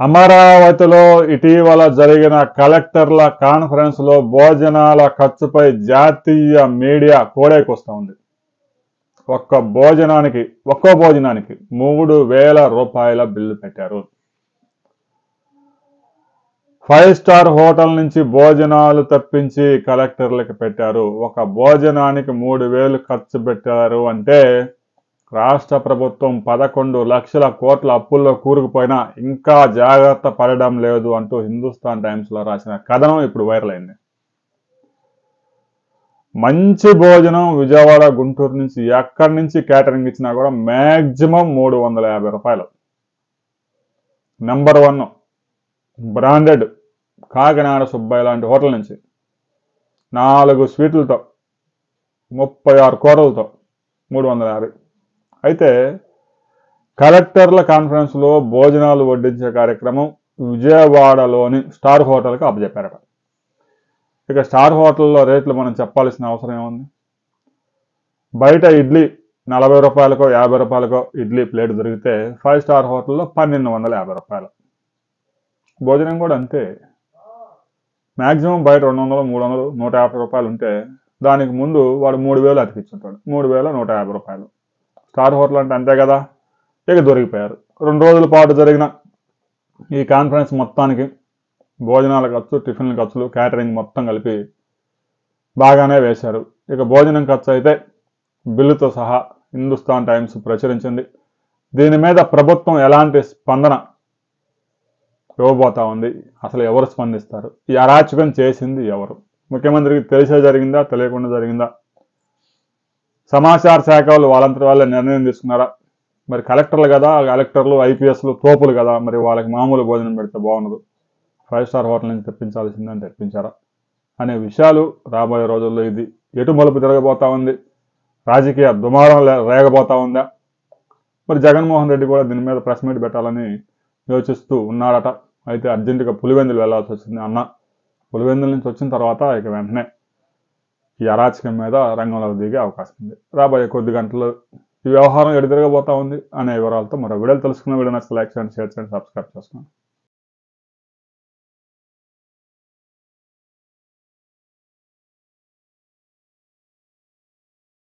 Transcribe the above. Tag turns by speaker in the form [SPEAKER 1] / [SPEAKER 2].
[SPEAKER 1] అమరావతిలో ఇటీవల జరిగిన కలెక్టర్ల కాన్ఫరెన్స్ లో భోజనాల ఖర్చుపై జాతీయ మీడియా కోడైకొస్తా ఉంది. ఒక్కో భోజనానికి 3,000 రూపాయల బిల్లు పెట్టారు. 5 స్టార్ హోటల్ నుంచి భోజనాలు తప్పించి కలెక్టర్లకు పెట్టారు. ఒక భోజనానికి 3,000 ఖర్చు పెట్టారు అంటే రాష్ట్ర ప్రభుత్వం 11 లక్షల కోట్ల అప్పుల్లో కూరుకుపోయినా ఇంకా జాగ్రత్త పడడం లేదు అంటూ హిందుస్థాన్ టైమ్స్ లో రాసిన కథనం ఇప్పుడు వైరల్ అయింది. మంచి భోజనం విజయవాడ, గుంటూరు నుంచి ఎక్కడి నుంచి క్యాటరింగ్ ఇచ్చినా కూడా మ్యాక్సిమం 350 రూపాయలు. నెంబర్ 1 బ్రాండెడ్ కాకినాడ సుబ్బయ్య లాంటి హోటల్ నుంచి 4 స్వీట్లతో 36 కూరలతో 350. అయితే కలెక్టర్ల కాన్ఫరెన్స్ లో భోజనాలు వడ్డించే కార్యక్రమం విజయవాడలోని స్టార్ హోటల్కి అప్పచెప్పారట. ఇక స్టార్ హోటల్లో రేట్లు మనం చెప్పాల్సిన అవసరం ఏముంది? బయట ఇడ్లీ 40 రూపాయలకో 50 రూపాయలకో ఇడ్లీ ప్లేట్ దొరికితే 5 స్టార్ హోటల్లో 1,250 రూపాయలు. భోజనం కూడా అంతే. మ్యాక్సిమం బయట 200, 300, 150 రూపాయలు ఉంటే దానికి ముందు వాడు 3,000 అతికించుంటాడు. 3,150 రూపాయలు. స్టార్ హోటల్ అంటే అంతే కదా. ఇక దొరికిపోయారు. 2 రోజుల పాటు జరిగిన ఈ కాన్ఫరెన్స్ మొత్తానికి భోజనాల ఖర్చు, టిఫిన్ల ఖర్చులు, క్యాటరింగ్ మొత్తం కలిపి బాగానే వేశారు. ఇక భోజనం ఖర్చు అయితే బిల్లుతో సహా హిందుస్థాన్ టైమ్స్ ప్రచురించింది. దీని మీద ప్రభుత్వం ఎలాంటి స్పందన ఇవ్వబోతా ఉంది? అసలు ఎవరు స్పందిస్తారు? ఈ అరాచకం చేసింది ఎవరు? ముఖ్యమంత్రికి తెలిసే జరిగిందా, తెలియకుండా జరిగిందా? సమాచార శాఖ వాళ్ళు వాళ్ళంతటి వాళ్ళే నిర్ణయం తీసుకున్నారా? మరి కలెక్టర్లు కదా, కలెక్టర్లు ఐపీఎస్లు తోపులు కదా, మరి వాళ్ళకి మామూలు భోజనం పెడితే బాగుండదు, 5 స్టార్ హోటల్ నుంచి తెప్పించాల్సిందని తెప్పించారా అనే విషయాలు రాబోయే రోజుల్లో ఇది ఎటు మలుపు తిరగబోతా ఉంది? రాజకీయ దుమారం రేగబోతా ఉందా? మరి జగన్మోహన్ రెడ్డి కూడా దీని మీద ప్రెస్ మీట్ పెట్టాలని యోచిస్తూ ఉన్నాడట. అయితే అర్జెంటుగా పులివెందులు వెళ్లాల్సి వచ్చింది అన్న. పులివెందుల నుంచి వచ్చిన తర్వాత ఇక వెంటనే ఈ అరాచకం మీద రంగంలోకి దిగే అవకాశం ఉంది. రాబోయే కొద్ది గంటలు ఈ వ్యవహారం ఎటు తిరగబోతా ఉంది అనే వివరాలతో మరో వీడియోలు తెలుసుకున్న వీడియో నచ్చితే లైక్ చేయండి, షేర్ చేయండి, సబ్స్క్రైబ్ చేసుకోండి.